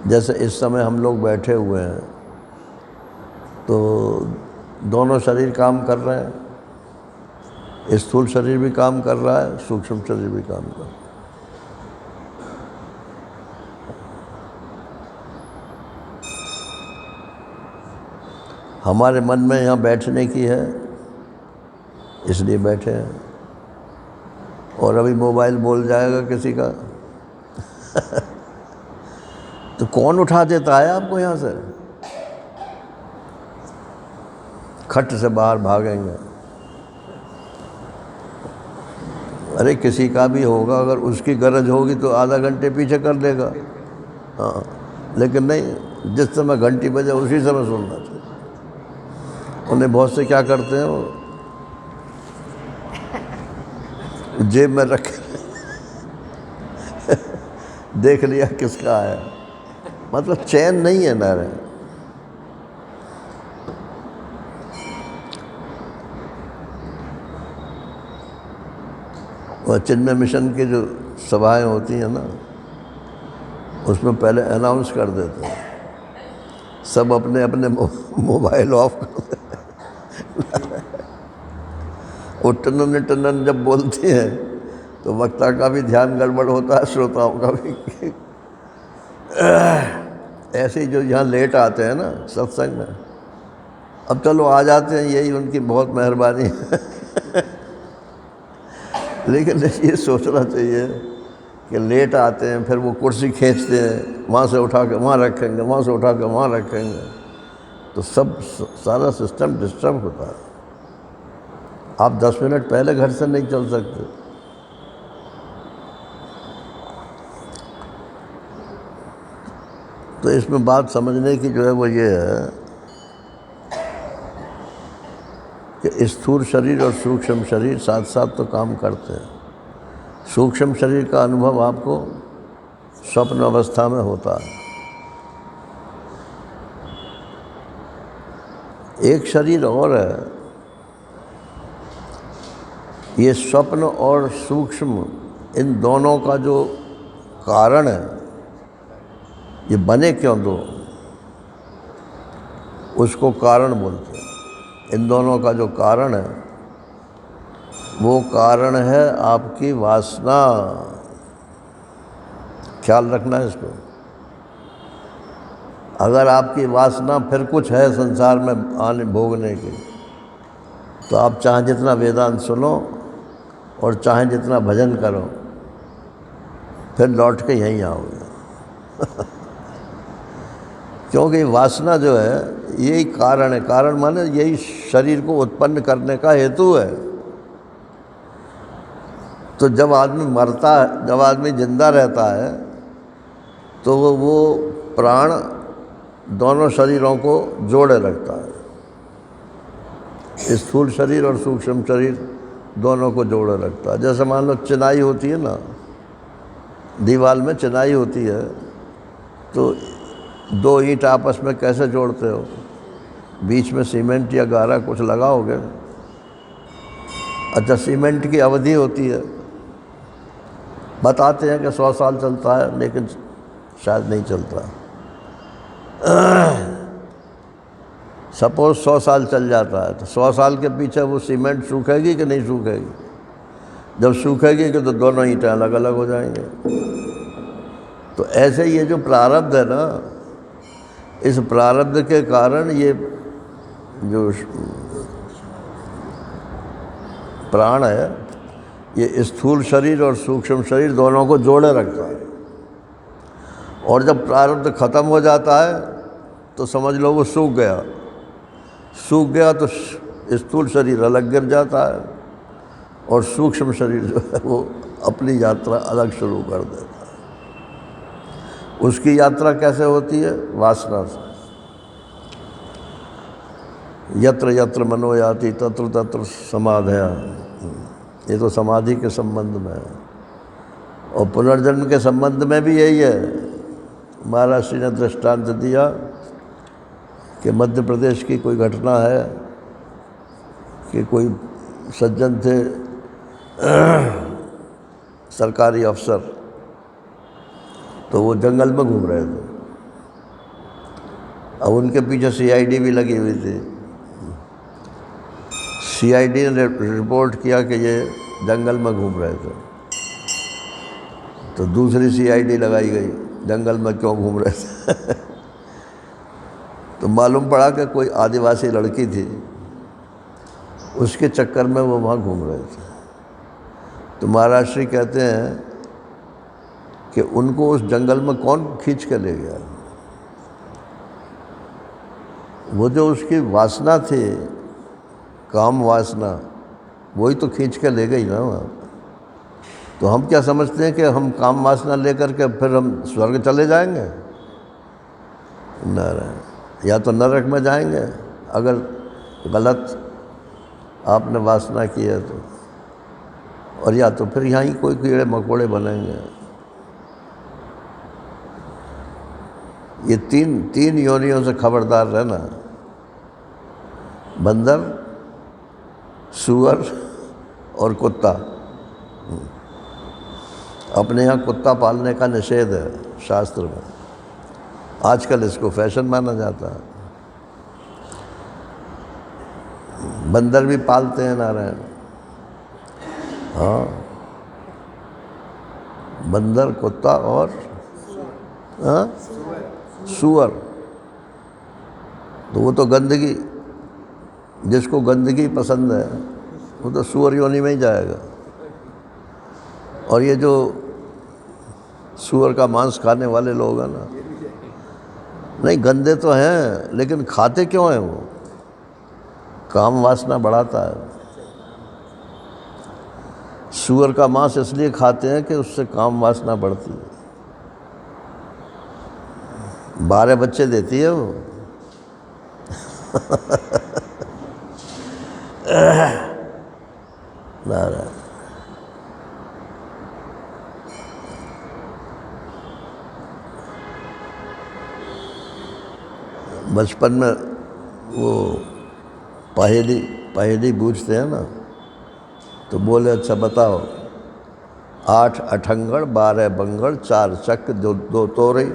जैसे इस समय हम लोग बैठे हुए हैं तो दोनों शरीर काम कर रहे हैं। स्थूल शरीर भी काम कर रहा है, सूक्ष्म शरीर भी काम कर रहा है। हमारे मन में यहाँ बैठने की है इसलिए बैठे हैं, और अभी मोबाइल बोल जाएगा किसी का तो कौन उठा देता है आपको यहाँ से? खट से बाहर भागेंगे। अरे किसी का भी होगा, अगर उसकी गरज होगी तो आधा घंटे पीछे कर देगा। हाँ, लेकिन नहीं, जिस समय घंटी बजे उसी समय सुनना चाहिए। उन्हें बहुत से क्या करते हैं, वो जेब में रख देख लिया किसका आया, मतलब चैन नहीं है ना। वह चिन्मय मिशन की जो सभाएं होती हैं ना, उसमें पहले अनाउंस कर देते हैं, सब अपने अपने मोबाइल ऑफ कर देते हैं। वो टनन टनन जब बोलती हैं तो वक्ता का भी ध्यान गड़बड़ होता है, श्रोताओं का भी। ऐसे ही जो यहाँ लेट आते हैं ना सत्संग में, अब चलो आ जाते हैं, यही उनकी बहुत मेहरबानी है। लेकिन ये सोचना चाहिए कि लेट आते हैं, फिर वो कुर्सी खींचते हैं, वहाँ से उठा के वहाँ रखेंगे, वहाँ से उठा के वहाँ रखेंगे, तो सब सारा सिस्टम डिस्टर्ब होता है। आप 10 मिनट पहले घर से नहीं चल सकते। तो इसमें बात समझने की जो है वो ये है कि स्थूल शरीर और सूक्ष्म शरीर साथ साथ तो काम करते हैं। सूक्ष्म शरीर का अनुभव आपको स्वप्न अवस्था में होता है। एक शरीर और है, ये स्वप्न और सूक्ष्म इन दोनों का जो कारण है, ये बने क्यों दो, उसको कारण बोलते हैं। इन दोनों का जो कारण है वो कारण है आपकी वासना। ख्याल रखना है इसको। अगर आपकी वासना फिर कुछ है संसार में आने भोगने की, तो आप चाहे जितना वेदांत सुनो और चाहे जितना भजन करो, फिर लौट के यहीं आओगे। क्योंकि वासना जो है यही कारण है। कारण माने यही शरीर को उत्पन्न करने का हेतु है। तो जब आदमी मरता है, जब आदमी जिंदा रहता है, तो वो प्राण दोनों शरीरों को जोड़े रखता है। स्थूल शरीर और सूक्ष्म शरीर दोनों को जोड़े रखता है। जैसे मान लो चिनाई होती है ना, दीवार में चिनाई होती है, तो दो ईंट आपस में कैसे जोड़ते हो? बीच में सीमेंट या गारा कुछ लगाओगे। अच्छा, सीमेंट की अवधि होती है, बताते हैं कि 100 साल चलता है, लेकिन शायद नहीं चलता। सपोज 100 साल चल जाता है, तो 100 साल के पीछे वो सीमेंट सूखेगी कि नहीं सूखेगी? जब सूखेगी कि तो दोनों ईंटें अलग अलग हो जाएंगे। तो ऐसे ये जो प्रारब्ध है ना, इस प्रारब्ध के कारण ये जो प्राण है ये स्थूल शरीर और सूक्ष्म शरीर दोनों को जोड़े रखता है। और जब प्रारब्ध खत्म हो जाता है तो समझ लो वो सूख गया। सूख गया तो स्थूल शरीर अलग गिर जाता है और सूक्ष्म शरीर जो है वो अपनी यात्रा अलग शुरू कर देता है। उसकी यात्रा कैसे होती है? वासना से। यत्र यत्र मनो याति तत्र तत्र समाधया, ये तो समाधि के संबंध में है। और पुनर्जन्म के संबंध में भी यही है। महाराज श्री ने दृष्टांत दिया कि मध्य प्रदेश की कोई घटना है कि कोई सज्जन थे सरकारी अफसर, तो वो जंगल में घूम रहे थे। अब उनके पीछे सीआईडी भी लगी हुई थी। सीआईडी ने रिपोर्ट किया कि ये जंगल में घूम रहे थे, तो दूसरी सीआईडी लगाई गई, जंगल में क्यों घूम रहे थे। तो मालूम पड़ा कि कोई आदिवासी लड़की थी, उसके चक्कर में वो वहाँ घूम रहे थे। तो महाराज श्री कहते हैं कि उनको उस जंगल में कौन खींच के ले गया? वो जो उसकी वासना थी, काम वासना, वही तो खींच के ले गई ना वहाँ। तो हम क्या समझते हैं कि हम काम वासना लेकर के फिर हम स्वर्ग चले जाएंगे? नारायण, या तो नरक में जाएंगे अगर गलत आपने वासना की है तो, और या तो फिर यहाँ ही कोई कीड़े मकोड़े बनेंगे। ये तीन योनियों से खबरदार रहना। बंदर, सूअर और कुत्ता। अपने यहाँ कुत्ता पालने का निषेध है शास्त्र में। आजकल इसको फैशन माना जाता है। बंदर भी पालते हैं नारायण। हाँ, बंदर, कुत्ता और सूअर। तो वो तो गंदगी, जिसको गंदगी पसंद है वो तो सूअर योनि में ही जाएगा। और ये जो सूअर का मांस खाने वाले लोग हैं ना, नहीं गंदे तो हैं लेकिन खाते क्यों हैं? वो काम वासना बढ़ाता है। सूअर का मांस इसलिए खाते हैं कि उससे काम वासना बढ़ती है। 12 बच्चे देती है वो। नारायण। बचपन में वो पहेली पूछते हैं ना, तो बोले अच्छा बताओ, 8 अठंगड़ 12 बंगड़ 4 चक 2 तोरे,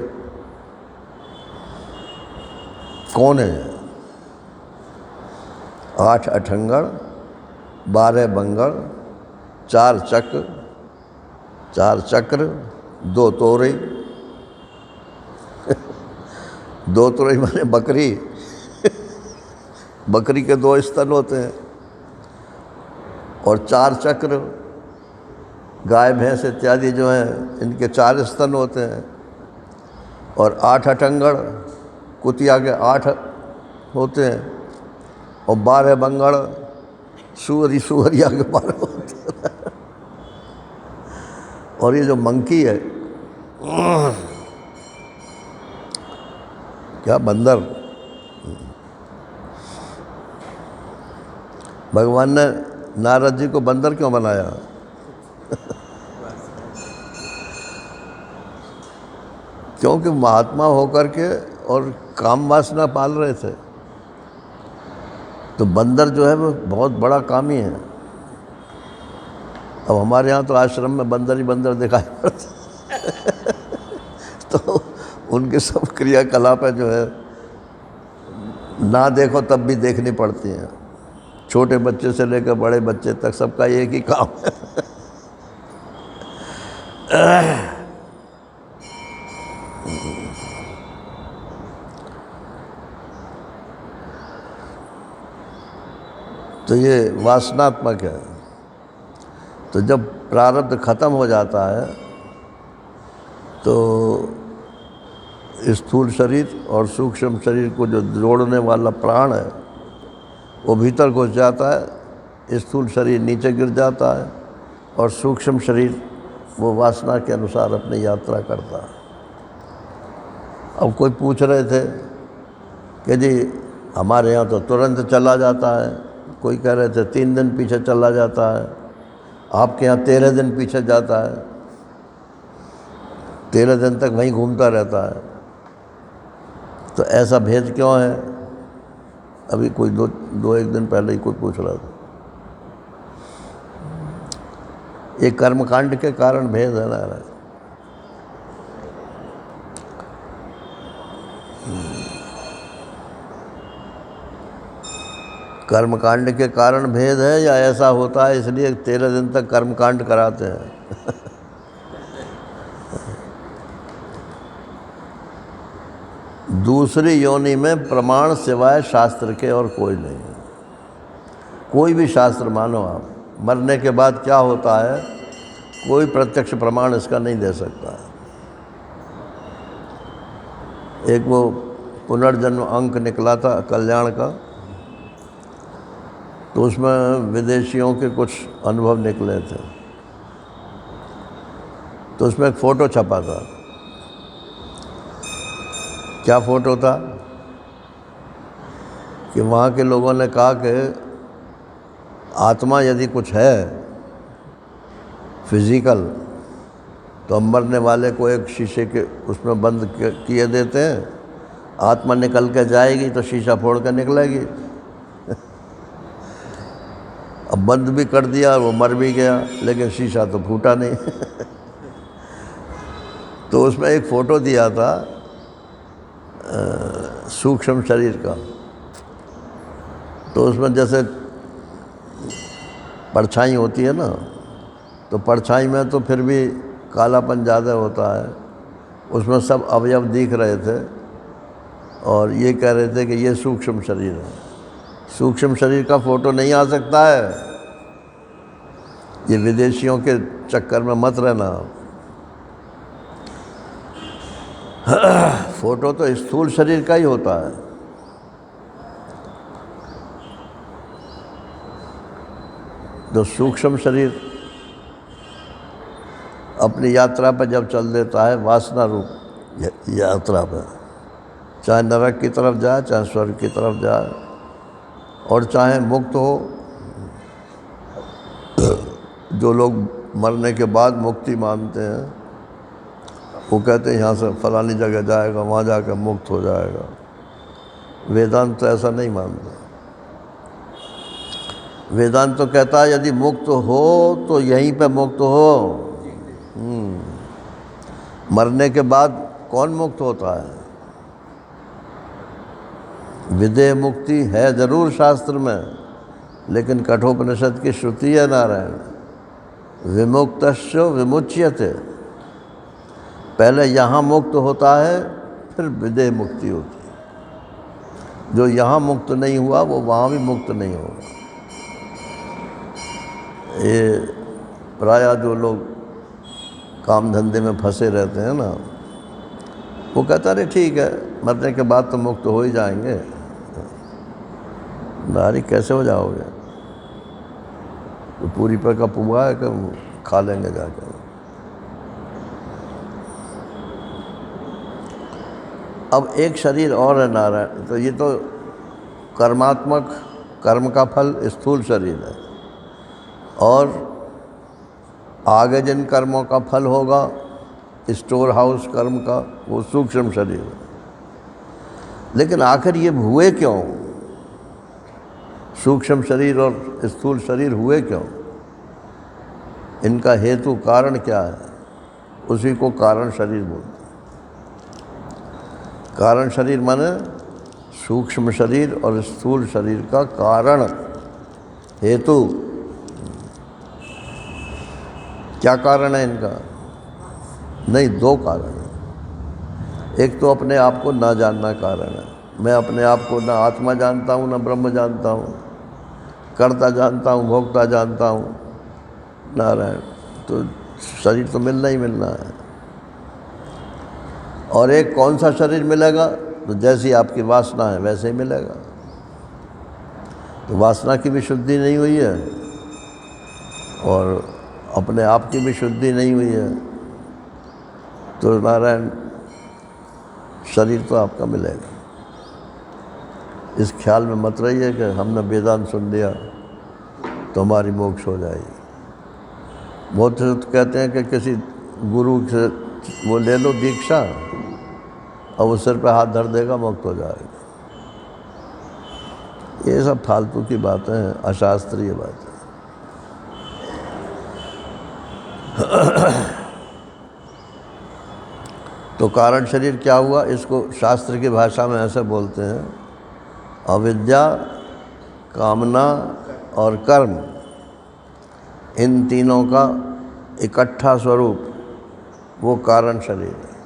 कौन है? 8 अठंगड़ 12 बंगड़ 4 चक्र 2 तोरे। 2 तोरे माने बकरी। बकरी के 2 स्तन होते हैं। और 4 चक्र गाय भैंस इत्यादि जो हैं इनके 4 स्तन होते हैं। और 8 अठंगड़ कुतिया के 8 होते हैं। और 12 बंगड़ सुअरिया के 12 होते हैं। और ये जो मंकी है, क्या बंदर, भगवान ने नारद जी को बंदर क्यों बनाया? क्योंकि महात्मा होकर के और काम वासना पाल रहे थे। तो बंदर जो है वो बहुत बड़ा कामी है। अब हमारे यहाँ तो आश्रम में बंदर ही बंदर दिखाई पड़ते। तो उनके सब क्रियाकलापें जो है ना देखो तब भी देखनी पड़ती हैं। छोटे बच्चे से लेकर बड़े बच्चे तक सबका एक ही काम है। तो ये वासनात्मक है। तो जब प्रारब्ध खत्म हो जाता है तो स्थूल शरीर और सूक्ष्म शरीर को जो जोड़ने वाला प्राण है वो भीतर घुस जाता है, स्थूल शरीर नीचे गिर जाता है और सूक्ष्म शरीर वो वासना के अनुसार अपनी यात्रा करता है। अब कोई पूछ रहे थे कि जी हमारे यहाँ तो तुरंत चला जाता है, कोई कह रहे थे 3 दिन पीछे चला जाता है, आपके यहाँ 13 दिन पीछे जाता है, 13 दिन तक वहीं घूमता रहता है। तो ऐसा भेद क्यों है? अभी कोई दो एक दिन पहले ही कोई पूछ रहा था। ये कर्मकांड के कारण भेद है ना। कर्मकांड के कारण भेद है या ऐसा होता है इसलिए 13 दिन तक कर्मकांड कराते हैं? दूसरी योनि में प्रमाण सिवाय शास्त्र के और कोई नहीं है। कोई भी शास्त्र मानो आप, मरने के बाद क्या होता है कोई प्रत्यक्ष प्रमाण इसका नहीं दे सकता है। एक वो पुनर्जन्म अंक निकला था कल्याण का, तो उसमें विदेशियों के कुछ अनुभव निकले थे। तो उसमें एक फ़ोटो छपा था। क्या फ़ोटो था कि वहाँ के लोगों ने कहा कि आत्मा यदि कुछ है फिज़िकल तो हम मरने वाले को एक शीशे के उसमें बंद किए देते हैं, आत्मा निकल के जाएगी तो शीशा फोड़ कर निकलेगी। अब बंद भी कर दिया, वो मर भी गया, लेकिन शीशा तो फूटा नहीं। तो उसमें एक फ़ोटो दिया था सूक्ष्म शरीर का। तो उसमें जैसे परछाई होती है ना, तो परछाई में तो फिर भी कालापन ज़्यादा होता है। उसमें सब अवयव दिख रहे थे और ये कह रहे थे कि ये सूक्ष्म शरीर है। सूक्ष्म शरीर का फ़ोटो नहीं आ सकता है। ये विदेशियों के चक्कर में मत रहना। फ़ोटो तो स्थूल शरीर का ही होता है। तो सूक्ष्म शरीर अपनी यात्रा पर जब चल देता है वासना रूप यात्रा पर, चाहे नरक की तरफ जाए, चाहे स्वर्ग की तरफ जाए, और चाहे मुक्त हो। जो लोग मरने के बाद मुक्ति मानते हैं वो कहते हैं यहाँ से फलानी जगह जाएगा, वहाँ जाकर मुक्त हो जाएगा। वेदांत तो ऐसा नहीं मानता। वेदांत तो कहता है यदि मुक्त हो तो यहीं पे मुक्त हो। मरने के बाद कौन मुक्त होता है? विदेह मुक्ति है जरूर शास्त्र में, लेकिन कठोपनिषद की श्रुति है नारायण, विमुक्तश्च विमुच्यते। पहले यहाँ मुक्त होता है, फिर विदेह मुक्ति होती है। जो यहाँ मुक्त नहीं हुआ वो वहाँ भी मुक्त नहीं होगा। ये प्रायः जो लोग काम धंधे में फंसे रहते हैं ना, वो कहता है ठीक है मरने के बाद तो मुक्त हो ही जाएंगे। नारी कैसे हो जाओगे? तो पूरी पर का पुआ है कि खा लेंगे जाकर। अब एक शरीर और है नारायण। तो ये तो कर्मात्मक कर्म का फल स्थूल शरीर है, और आगे जिन कर्मों का फल होगा स्टोर हाउस कर्म का वो सूक्ष्म शरीर है। लेकिन आखिर ये हुए क्यों? सूक्ष्म शरीर और स्थूल शरीर हुए क्यों? इनका हेतु कारण क्या है? उसी को कारण शरीर बोलते हैं। कारण शरीर माने सूक्ष्म शरीर और स्थूल शरीर का कारण, हेतु। क्या कारण है इनका? नहीं, 2 कारण है। एक तो अपने आप को ना जानना कारण है। मैं अपने आप को ना आत्मा जानता हूँ ना ब्रह्म जानता हूँ। करता जानता हूँ, भोगता जानता हूँ, नारायण, तो शरीर तो मिलना ही मिलना है। और एक कौन सा शरीर मिलेगा? तो जैसी आपकी वासना है वैसे ही मिलेगा। तो वासना की भी शुद्धि नहीं हुई है और अपने आप की भी शुद्धि नहीं हुई है, तो नारायण शरीर तो आपका मिलेगा। इस ख्याल में मत रहिए कि हमने वेदांत सुन लिया तो हमारी मोक्ष हो जाएगी। बहुत से तो कहते हैं कि किसी गुरु से वो ले लो दीक्षा और वो सिर पे हाथ धर देगा, मुक्त हो जाएगा। ये सब फालतू की बातें हैं, अशास्त्रीय बातें। तो कारण शरीर क्या हुआ? इसको शास्त्र की भाषा में ऐसे बोलते हैं, अविद्या, कामना और कर्म, इन तीनों का इकट्ठा स्वरूप वो कारण शरीर है।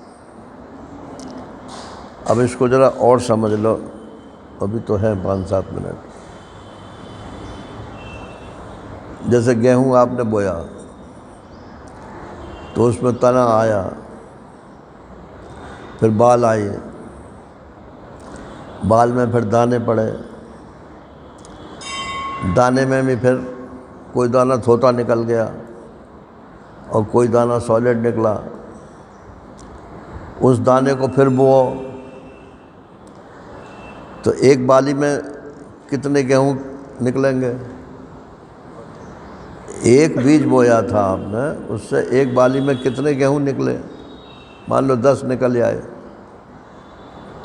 अब इसको ज़रा और समझ लो, अभी तो है 5-7 मिनट। जैसे गेहूँ आपने बोया तो उसमें तना आया, फिर बाल आए, बाल में फिर दाने पड़े, दाने में भी फिर कोई दाना थोथा निकल गया और कोई दाना सॉलिड निकला। उस दाने को फिर बोओ तो एक बाली में कितने गेहूँ निकलेंगे? एक बीज बोया था आपने, उससे एक बाली में कितने गेहूँ निकले? मान लो 10 निकल आए,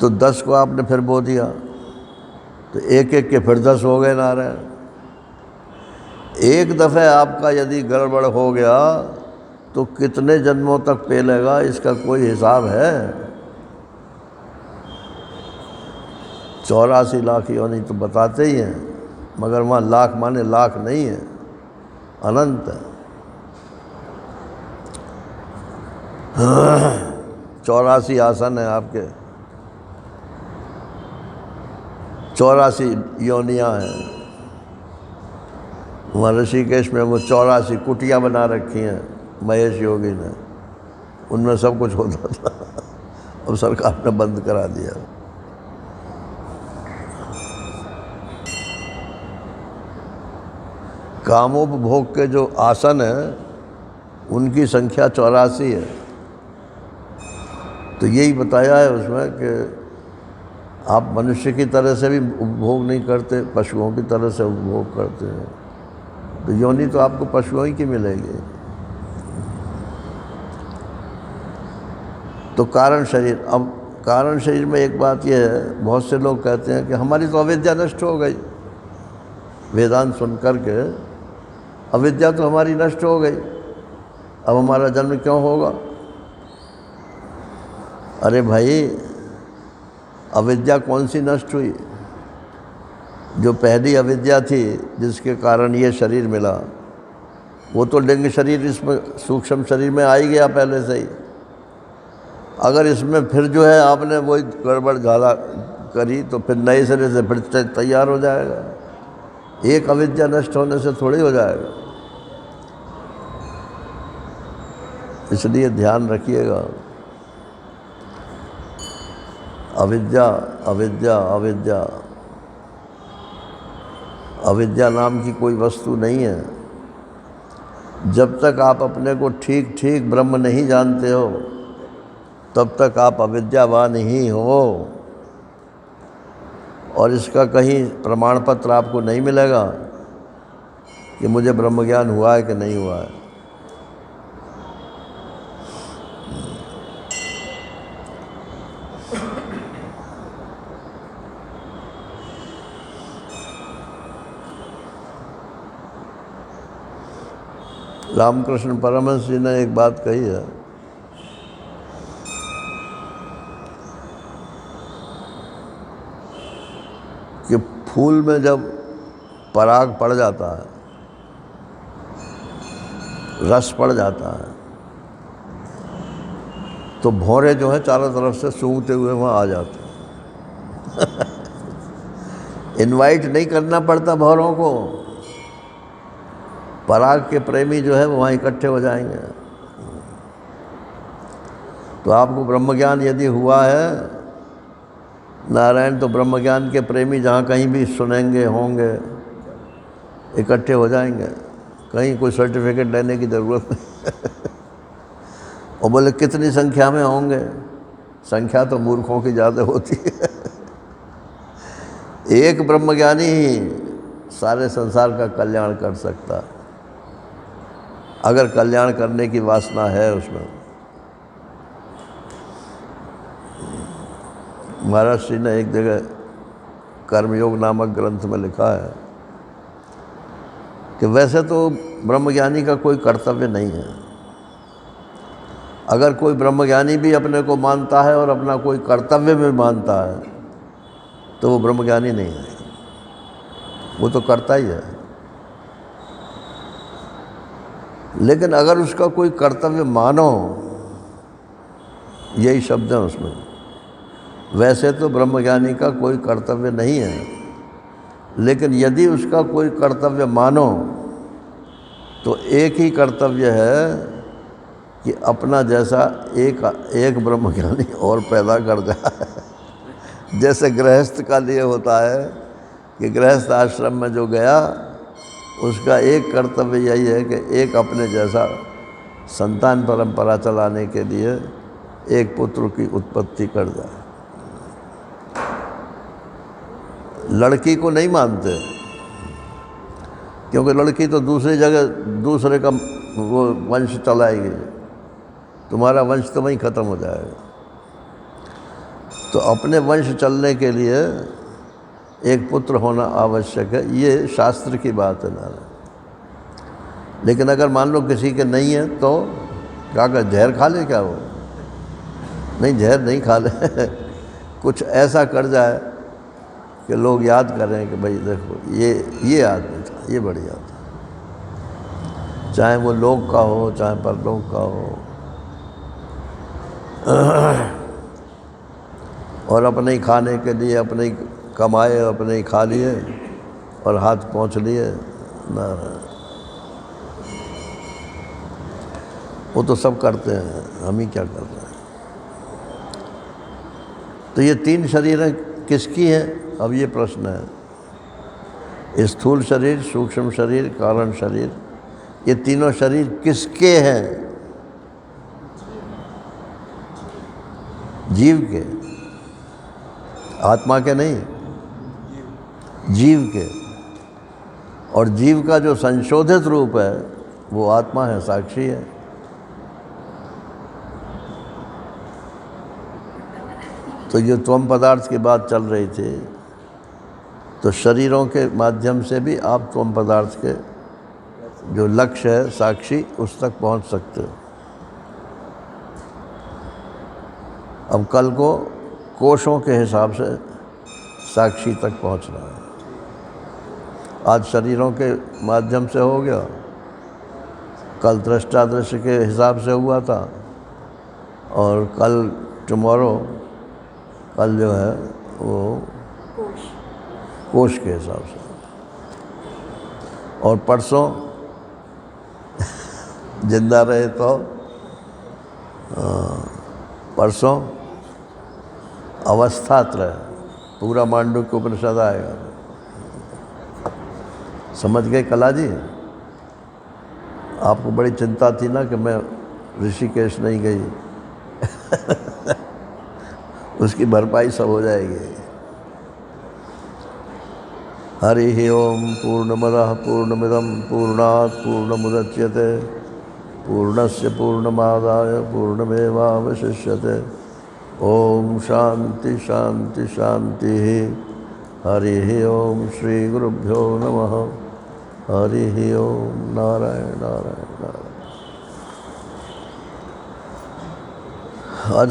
तो 10 को आपने फिर बो दिया तो एक एक के फिर 10 हो गए। नारायण, एक दफ़े आपका यदि गड़बड़ हो गया तो कितने जन्मों तक पेलेगा, इसका कोई हिसाब है? 84 लाख योनि तो बताते ही हैं, मगर वहाँ लाख माने लाख नहीं है, अनंत है। 84 आसन है आपके, 84 योनियाँ हैं। वहाँ ऋषिकेश में वो 84 कुटियाँ बना रखी हैं महेश योगी ने, उनमें सब कुछ होता था। अब सरकार ने बंद करा दिया। कामोपभोग के जो आसन हैं उनकी संख्या 84 है। तो यही बताया है उसमें कि आप मनुष्य की तरह से भी उपभोग नहीं करते, पशुओं की तरह से उपभोग करते हैं, तो योनि तो आपको पशुओं ही की मिलेगी। तो कारण शरीर, अब कारण शरीर में एक बात यह है, बहुत से लोग कहते हैं कि हमारी तो अविद्या नष्ट हो गई, वेदांत सुन करके अविद्या तो हमारी नष्ट हो गई, अब हमारा जन्म क्यों होगा? अरे भाई, अविद्या कौन सी नष्ट हुई? जो पहली अविद्या थी जिसके कारण ये शरीर मिला, वो तो लिंग शरीर इसमें सूक्ष्म शरीर में आ ही गया पहले से ही। अगर इसमें फिर जो है आपने वही गड़बड़ झाला करी तो फिर नए सिरे से फिर तैयार हो जाएगा। एक अविद्या नष्ट होने से थोड़ी हो जाएगा। इसलिए ध्यान रखिएगा, अविद्या अविद्या अविद्या, अविद्या नाम की कोई वस्तु नहीं है। जब तक आप अपने को ठीक ठीक ब्रह्म नहीं जानते हो तब तक आप अविद्यावान ही हो, और इसका कहीं प्रमाण पत्र आपको नहीं मिलेगा कि मुझे ब्रह्म ज्ञान हुआ है कि नहीं हुआ है। रामकृष्ण परमहंस जी ने एक बात कही है कि फूल में जब पराग पड़ जाता है, रस पड़ जाता है, तो भौरे जो है चारों तरफ से सूंघते हुए वहाँ आ जाते हैं। इनवाइट नहीं करना पड़ता भौरों को, पराग के प्रेमी जो है वो वहाँ इकट्ठे हो जाएंगे। तो आपको ब्रह्मज्ञान यदि हुआ है नारायण, तो ब्रह्मज्ञान के प्रेमी जहाँ कहीं भी सुनेंगे होंगे, इकट्ठे हो जाएंगे, कहीं कोई सर्टिफिकेट लेने की ज़रूरत नहीं। और बोले कितनी संख्या में होंगे? संख्या तो मूर्खों की ज़्यादा होती है। एक ब्रह्मज्ञानी ही सारे संसार का कल्याण कर सकता है, अगर कल्याण करने की वासना है उसमें। महाराज श्री ने एक जगह कर्मयोग नामक ग्रंथ में लिखा है कि वैसे तो ब्रह्मज्ञानी का कोई कर्तव्य नहीं है। अगर कोई ब्रह्मज्ञानी भी अपने को मानता है और अपना कोई कर्तव्य भी मानता है तो वो ब्रह्मज्ञानी नहीं है, वो तो करता ही है। लेकिन अगर उसका कोई कर्तव्य मानो, यही शब्द है उसमें, वैसे तो ब्रह्मज्ञानी का कोई कर्तव्य नहीं है, लेकिन यदि उसका कोई कर्तव्य मानो तो एक ही कर्तव्य है कि अपना जैसा एक ब्रह्मज्ञानी और पैदा कर जाए। जैसे गृहस्थ का लिए होता है कि गृहस्थ आश्रम में जो गया उसका एक कर्तव्य यही है कि एक अपने जैसा संतान परंपरा चलाने के लिए एक पुत्र की उत्पत्ति कर जाए। लड़की को नहीं मानते, क्योंकि लड़की तो दूसरी जगह दूसरे का वो वंश चलाएगी, तुम्हारा वंश तो वहीं ख़त्म हो जाएगा। तो अपने वंश चलने के लिए एक पुत्र होना आवश्यक है, ये शास्त्र की बात है ना। लेकिन अगर मान लो किसी के नहीं है तो क्या कर, जहर खा ले क्या वो? नहीं, जहर नहीं खा ले। कुछ ऐसा कर जाए कि लोग याद करें कि भाई देखो ये आदमी था, ये बढ़िया था, चाहे वो लोक का हो चाहे परलोक का हो। और अपने ही खाने के लिए अपने ही कमाए, अपने ही खा लिए और हाथ पहुँच लिए ना। वो तो सब करते हैं, हम ही क्या कर रहे हैं। तो ये तीन शरीरें किसकी हैं? अब ये प्रश्न है। स्थूल शरीर, सूक्ष्म शरीर, कारण शरीर, ये तीनों शरीर किसके हैं? जीव के, आत्मा के नहीं, जीव के। और जीव का जो संशोधित रूप है वो आत्मा है, साक्षी है। तो ये त्वम पदार्थ की बात चल रही थी, तो शरीरों के माध्यम से भी आप त्वम पदार्थ के जो लक्ष्य है साक्षी, उस तक पहुंच सकते हो। अब कल को कोशों के हिसाब से साक्षी तक पहुंचना है। आज शरीरों के माध्यम से हो गया, कल दृष्टादृश्य के हिसाब से हुआ था, और कल टुमारो कल जो है वो कोश के हिसाब से, और परसों जिंदा रहे तो परसों अवस्थात्रय, पूरा मांडुक्य उपनिषद आएगा। समझ गए कला जी? आपको बड़ी चिंता थी ना कि मैं ऋषिकेश नहीं गई। उसकी भरपाई सब हो जाएगी। हरि ओम पूर्णमदः पूर्णमिदं पूर्णात् पूर्णमुदच्यते पूर्णस्य पूर्णमादाय पूर्णमेवावशिष्यते। ओम शांति शांति शांति। हरि ओम श्री गुरुभ्यो नमः। हरि ओम। नारायण नारायण नारायण। आज